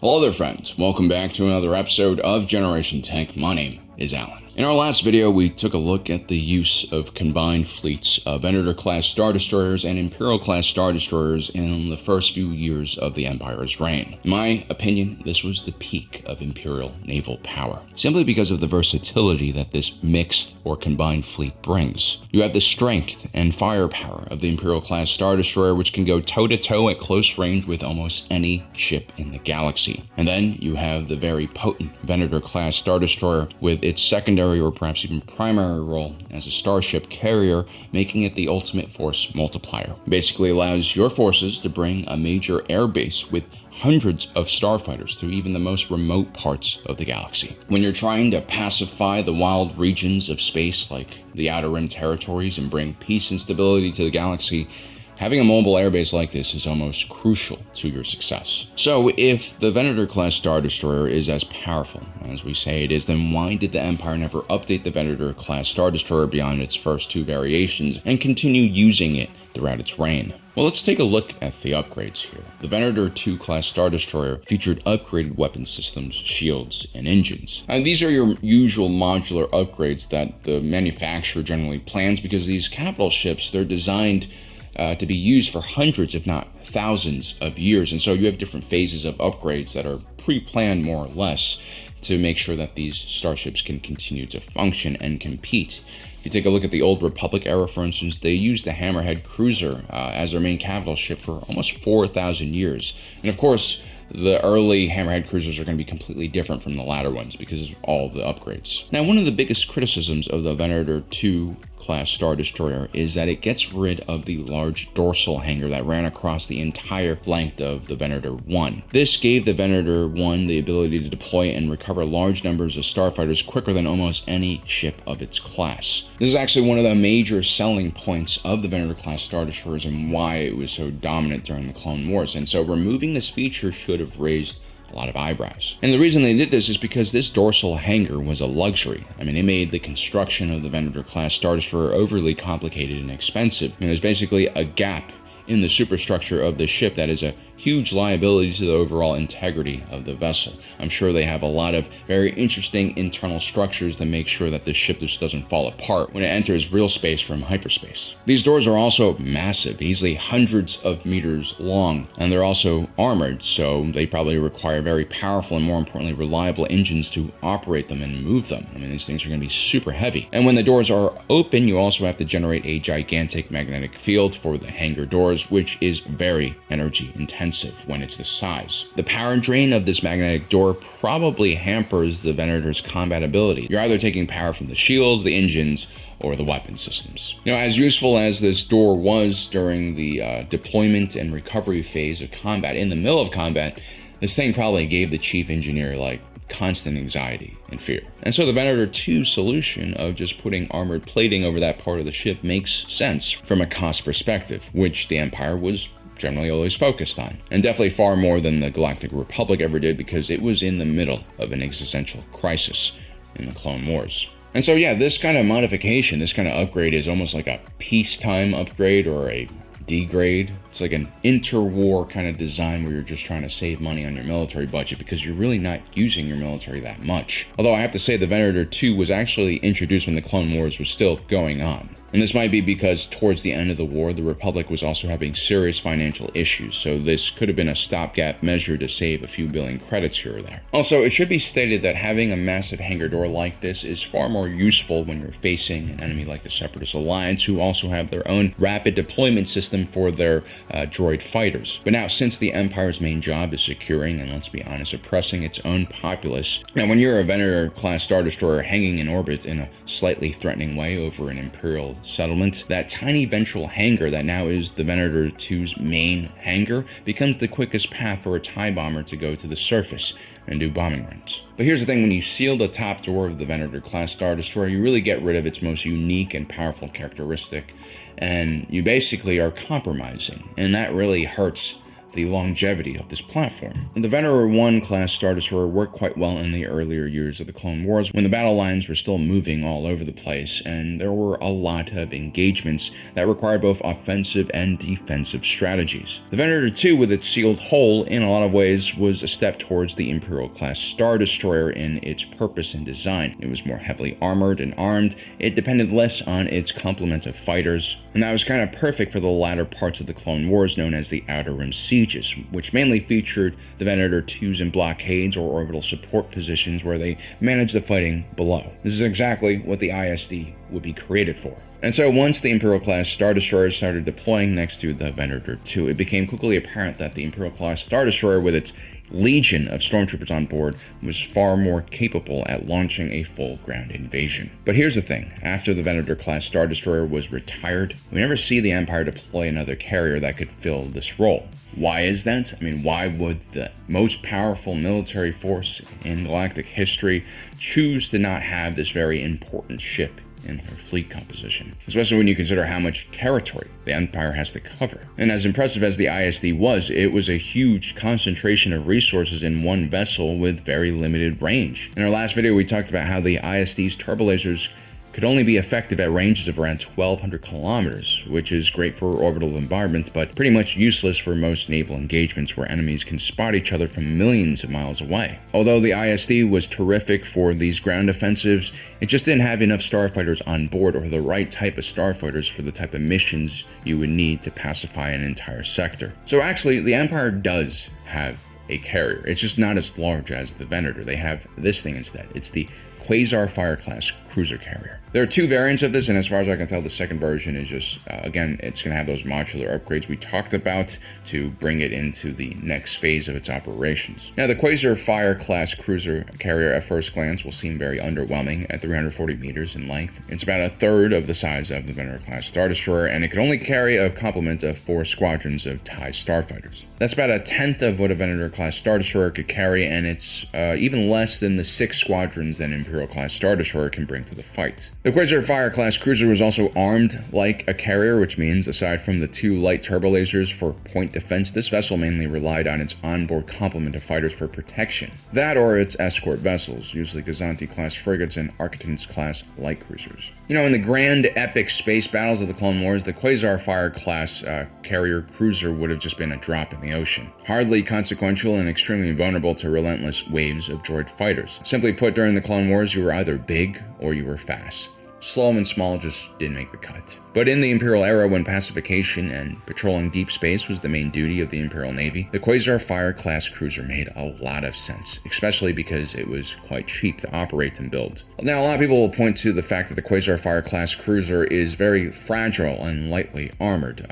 Hello there friends, welcome back to another episode of Generation Tank. My name is Alan. In our last video, we took a look at the use of combined fleets of Venator Class Star Destroyers and Imperial Class Star Destroyers in the first few years of the Empire's reign. In my opinion, this was the peak of Imperial naval power, simply because of the versatility that this mixed or combined fleet brings. You have the strength and firepower of the Imperial Class Star Destroyer, which can go toe-to-toe at close range with almost any ship in the galaxy. And then you have the very potent Venator Class Star Destroyer with its secondary or perhaps even primary role as a starship carrier, making it the ultimate force multiplier. It basically allows your forces to bring a major airbase with hundreds of starfighters through even the most remote parts of the galaxy. When you're trying to pacify the wild regions of space like the Outer Rim territories and bring peace and stability to the galaxy, having a mobile airbase like this is almost crucial to your success. So if the Venator Class Star Destroyer is as powerful as we say it is, then why did the Empire never update the Venator Class Star Destroyer beyond its first two variations and continue using it throughout its reign? Well, let's take a look at the upgrades here. The Venator II Class Star Destroyer featured upgraded weapon systems, shields, and engines. And these are your usual modular upgrades that the manufacturer generally plans because these capital ships, they're designed to be used for hundreds, if not thousands of years. And so you have different phases of upgrades that are pre-planned more or less to make sure that these starships can continue to function and compete. If you take a look at the old Republic era, for instance, they used the Hammerhead cruiser as their main capital ship for almost 4,000 years. And of course, the early Hammerhead cruisers are going to be completely different from the latter ones because of all the upgrades. Now, one of the biggest criticisms of the Venator II Class Star Destroyer is that it gets rid of the large dorsal hanger that ran across the entire length of the Venator I. This gave the Venator I the ability to deploy and recover large numbers of starfighters quicker than almost any ship of its class. This is actually one of the major selling points of the Venator Class Star Destroyers and why it was so dominant during the Clone Wars. And so removing this feature should have raised a lot of eyebrows. And the reason they did this is because this dorsal hanger was a luxury. I mean, it made the construction of the Venator Class Star Destroyer overly complicated and expensive. I mean, there's basically a gap in the superstructure of the ship that is a huge liability to the overall integrity of the vessel. I'm sure they have a lot of very interesting internal structures that make sure that the ship just doesn't fall apart when it enters real space from hyperspace. These doors are also massive, easily hundreds of meters long, and they're also armored, so they probably require very powerful and more importantly reliable engines to operate them and move them. I mean, these things are going to be super heavy. And when the doors are open, you also have to generate a gigantic magnetic field for the hangar doors, which is very energy intensive when it's this size. The power drain of this magnetic door probably hampers the Venator's combat ability. You're either taking power from the shields, the engines, or the weapon systems. You know, as useful as this door was during the deployment and recovery phase of combat, in the middle of combat, this thing probably gave the chief engineer constant anxiety and fear. And so the Venator II solution of just putting armored plating over that part of the ship makes sense from a cost perspective, which the Empire was generally always focused on, and definitely far more than the Galactic Republic ever did because it was in the middle of an existential crisis in the Clone Wars. And so yeah, this kind of modification, this kind of upgrade is almost like a peacetime upgrade or a degrade. It's like an interwar kind of design where you're just trying to save money on your military budget because you're really not using your military that much. Although I have to say the Venator II was actually introduced when the Clone Wars was still going on. And this might be because towards the end of the war, the Republic was also having serious financial issues, so this could have been a stopgap measure to save a few billion credits here or there. Also, it should be stated that having a massive hangar door like this is far more useful when you're facing an enemy like the Separatist Alliance, who also have their own rapid deployment system for their droid fighters. But now, since the Empire's main job is securing, and let's be honest, oppressing its own populace, now when you're a Venator Class Star Destroyer hanging in orbit in a slightly threatening way over an Imperial settlement, that tiny ventral hangar that now is the Venator II's main hangar becomes the quickest path for a TIE bomber to go to the surface and do bombing runs. But here's the thing, when you seal the top door of the Venator Class Star Destroyer, you really get rid of its most unique and powerful characteristic, and you basically are compromising, and that really hurts the longevity of this platform. The Venator 1 class Star Destroyer worked quite well in the earlier years of the Clone Wars when the battle lines were still moving all over the place, and there were a lot of engagements that required both offensive and defensive strategies. The Venator 2, with its sealed hull, in a lot of ways was a step towards the Imperial class Star Destroyer in its purpose and design. It was more heavily armored and armed, it depended less on its complement of fighters, and that was kind of perfect for the latter parts of the Clone Wars known as the Outer Rim sieges, which mainly featured the Venator 2s in blockades or orbital support positions where they managed the fighting below. This is exactly what the ISD would be created for. And so once the Imperial class Star Destroyers started deploying next to the Venator 2, it became quickly apparent that the Imperial class Star Destroyer, with its legion of stormtroopers on board, was far more capable at launching a full ground invasion. But here's the thing, after the Venator class Star Destroyer was retired, we never see the Empire deploy another carrier that could fill this role. Why is that? I mean, why would the most powerful military force in galactic history choose to not have this very important ship in their fleet composition, especially when you consider how much territory the Empire has to cover? And as impressive as the ISD was, it was a huge concentration of resources in one vessel with very limited range. In our last video, we talked about how the ISD's turbolasers could only be effective at ranges of around 1,200 kilometers, which is great for orbital bombardment, but pretty much useless for most naval engagements where enemies can spot each other from millions of miles away. Although the ISD was terrific for these ground offensives, it just didn't have enough starfighters on board or the right type of starfighters for the type of missions you would need to pacify an entire sector. So actually, the Empire does have a carrier. It's just not as large as the Venator. They have this thing instead. It's the Quasar Fire class cruiser carrier. There are two variants of this, and as far as I can tell, the second version is just, again, it's going to have those modular upgrades we talked about to bring it into the next phase of its operations. Now, the Quasar Fire class cruiser carrier at first glance will seem very underwhelming at 340 meters in length. It's about a third of the size of the Venator class Star Destroyer, and it can only carry a complement of 4 squadrons of TIE starfighters. That's about a tenth of what a Venator class Star Destroyer could carry, and it's even less than the 6 squadrons that an Imperial class Star Destroyer can bring to the fight. The Quasar Fire class cruiser was also armed like a carrier, which means aside from the 2 light turbolasers for point defense, this vessel mainly relied on its onboard complement of fighters for protection. That or its escort vessels, usually Gazanti class frigates and Architans class light cruisers. You know, in the grand epic space battles of the Clone Wars, the Quasar Fire class carrier cruiser would have just been a drop in the ocean. Hardly consequential and extremely vulnerable to relentless waves of droid fighters. Simply put, during the Clone Wars, you were either big or you were fast. Slow and small just didn't make the cut. But in the Imperial era, when pacification and patrolling deep space was the main duty of the Imperial Navy, the Quasar Fire class cruiser made a lot of sense, especially because it was quite cheap to operate and build. Now, a lot of people will point to the fact that the Quasar Fire class cruiser is very fragile and lightly armored.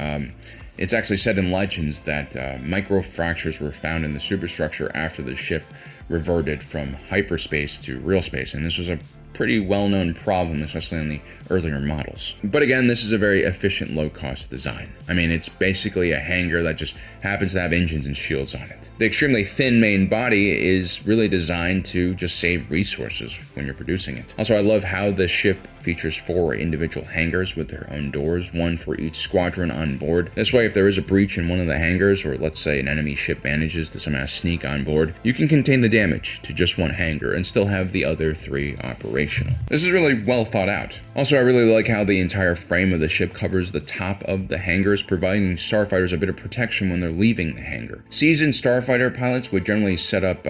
It's actually said in legends that microfractures were found in the superstructure after the ship reverted from hyperspace to real space, and this was a pretty well-known problem, especially on the earlier models. But again, this is a very efficient, low-cost design. I mean, it's basically a hangar that just happens to have engines and shields on it. The extremely thin main body is really designed to just save resources when you're producing it. Also, I love how the ship features 4 individual hangars with their own doors, one for each squadron on board. This way, if there is a breach in one of the hangars, or let's say an enemy ship manages to somehow sneak on board, you can contain the damage to just one hangar and still have the other 3 operational. This is really well thought out. Also, I really like how the entire frame of the ship covers the top of the hangars, providing starfighters a bit of protection when they're leaving the hangar. Seasoned starfighter pilots would generally set up,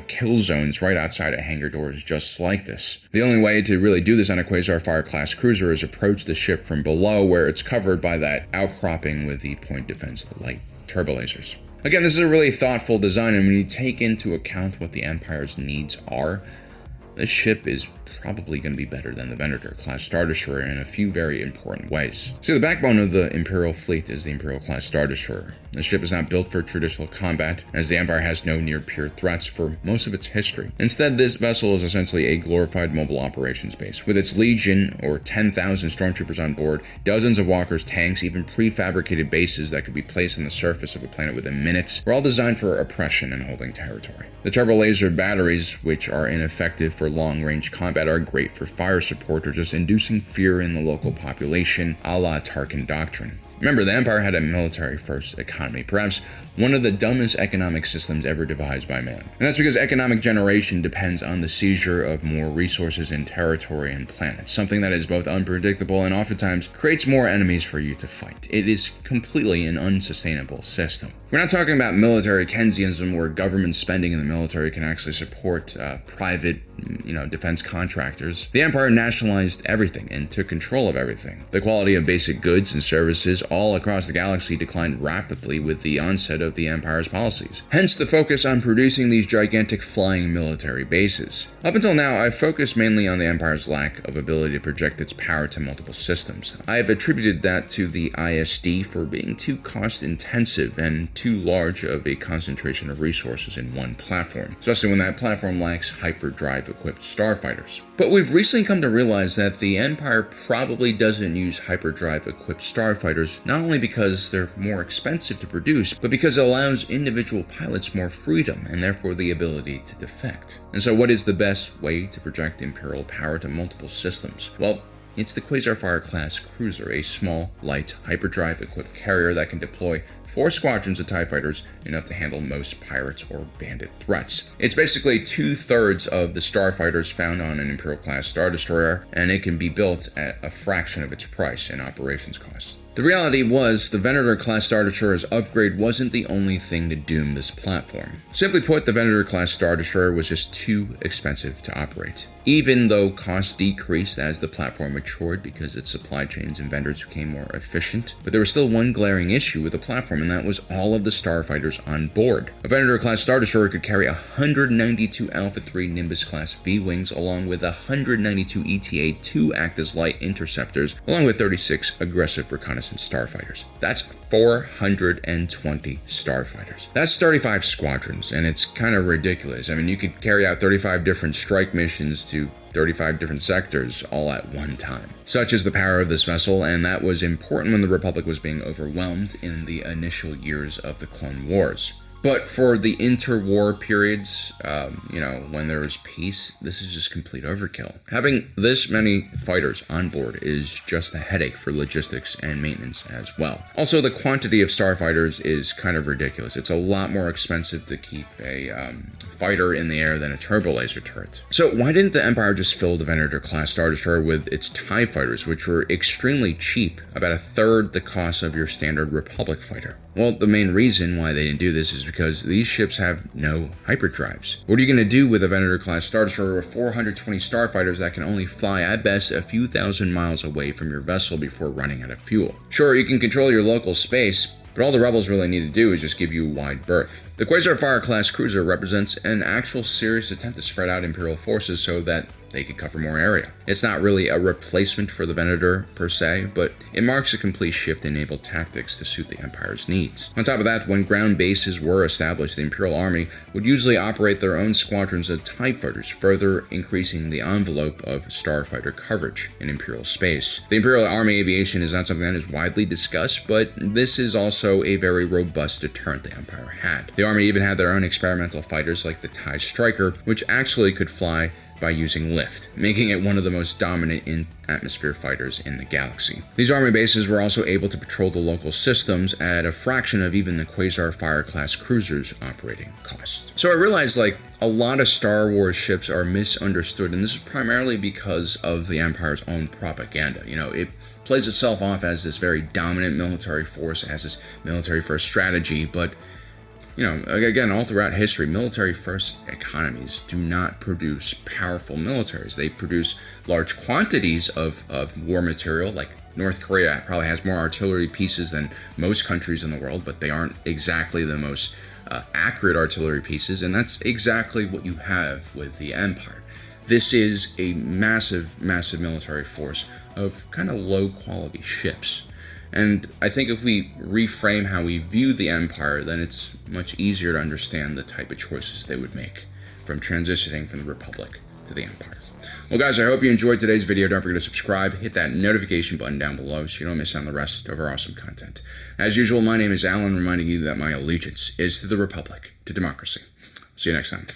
kill zones right outside of hangar doors just like this. The only way to really do this on a Quasar Fire class cruiser is approach the ship from below, where it's covered by that outcropping with the point defense light turbolasers. Again, this is a really thoughtful design, and when you take into account what the Empire's needs are, this ship is probably going to be better than the Venator Class Star Destroyer in a few very important ways. So the backbone of the Imperial fleet is the Imperial Class Star Destroyer. The ship is not built for traditional combat, as the Empire has no near-peer threats for most of its history. Instead, this vessel is essentially a glorified mobile operations base. With its legion, or 10,000 stormtroopers on board, dozens of walkers, tanks, even prefabricated bases that could be placed on the surface of a planet within minutes, were all designed for oppression and holding territory. The turbo laser batteries, which are ineffective for long-range combat, are great for fire support or just inducing fear in the local population, a la Tarkin Doctrine. Remember, the Empire had a military-first economy, perhaps one of the dumbest economic systems ever devised by man. And that's because economic generation depends on the seizure of more resources in territory and planets, something that is both unpredictable and oftentimes creates more enemies for you to fight. It is completely an unsustainable system. We're not talking about military Keynesianism where government spending in the military can actually support private defense contractors. The Empire nationalized everything and took control of everything. The quality of basic goods and services all across the galaxy declined rapidly with the onset of the Empire's policies. Hence the focus on producing these gigantic flying military bases. Up until now, I've focused mainly on the Empire's lack of ability to project its power to multiple systems. I have attributed that to the ISD for being too cost-intensive and too large of a concentration of resources in one platform, especially when that platform lacks hyperdrive-equipped starfighters. But we've recently come to realize that the Empire probably doesn't use hyperdrive-equipped starfighters, not only because they're more expensive to produce, but because it allows individual pilots more freedom and therefore the ability to defect. And so what is the best way to project Imperial power to multiple systems? Well, it's the Quasar class cruiser, a small, light, hyperdrive-equipped carrier that can deploy 4 squadrons of TIE fighters, enough to handle most pirates or bandit threats. It's basically 2/3 of the starfighters found on an Imperial Class Star Destroyer, and it can be built at a fraction of its price and operations costs. The reality was, the Venator Class Star Destroyer's upgrade wasn't the only thing to doom this platform. Simply put, the Venator Class Star Destroyer was just too expensive to operate. Even though costs decreased as the platform matured because its supply chains and vendors became more efficient, but there was still one glaring issue with the platform, and that was all of the starfighters on board. A Venator Class Star Destroyer could carry 192 Alpha 3 Nimbus Class V-Wings, along with 192 ETA 2 act as light interceptors, along with 36 aggressive reconnaissance starfighters. That's 420 starfighters. That's 35 squadrons, and it's kind of ridiculous. I mean, you could carry out 35 different strike missions to 35 different sectors all at one time. Such is the power of this vessel, and that was important when the Republic was being overwhelmed in the initial years of the Clone Wars. But for the interwar periods, when there was peace, this is just complete overkill. Having this many fighters on board is just a headache for logistics and maintenance as well. Also, the quantity of starfighters is kind of ridiculous. It's a lot more expensive to keep a fighter in the air than a turbo laser turret. So why didn't the Empire just fill the Venator Class Star Destroyer with its TIE fighters, which were extremely cheap, about 1/3 the cost of your standard Republic fighter? Well, the main reason why they didn't do this is because these ships have no hyperdrives. What are you going to do with a Venator Class Star Destroyer with 420 starfighters that can only fly at best a few thousand miles away from your vessel before running out of fuel? Sure, you can control your local space, but all the rebels really need to do is just give you a wide berth. The Quasar class cruiser represents an actual serious attempt to spread out Imperial forces so that they could cover more area. It's not really a replacement for the Venator per se, but it marks a complete shift in naval tactics to suit the Empire's needs. On top of that, when ground bases were established, the Imperial Army would usually operate their own squadrons of TIE fighters, further increasing the envelope of starfighter coverage in Imperial space. The Imperial Army aviation is not something that is widely discussed, but this is also a very robust deterrent the Empire had. The Army even had their own experimental fighters like the TIE Striker, which actually could fly by using lift, making it one of the most dominant in-atmosphere fighters in the galaxy. These army bases were also able to patrol the local systems at a fraction of even the Quasar class cruisers' operating costs. So I realized, a lot of Star Wars ships are misunderstood, and this is primarily because of the Empire's own propaganda. It plays itself off as this very dominant military force, as this military-first strategy, but again, all throughout history, military-first economies do not produce powerful militaries. They produce large quantities of war material, like North Korea probably has more artillery pieces than most countries in the world, but they aren't exactly the most accurate artillery pieces, and that's exactly what you have with the Empire. This is a massive, massive military force of kind of low-quality ships. And I think if we reframe how we view the Empire, then it's much easier to understand the type of choices they would make from transitioning from the Republic to the Empire. Well, guys, I hope you enjoyed today's video. Don't forget to subscribe, hit that notification button down below so you don't miss out on the rest of our awesome content. As usual, my name is Alan, reminding you that my allegiance is to the Republic, to democracy. See you next time.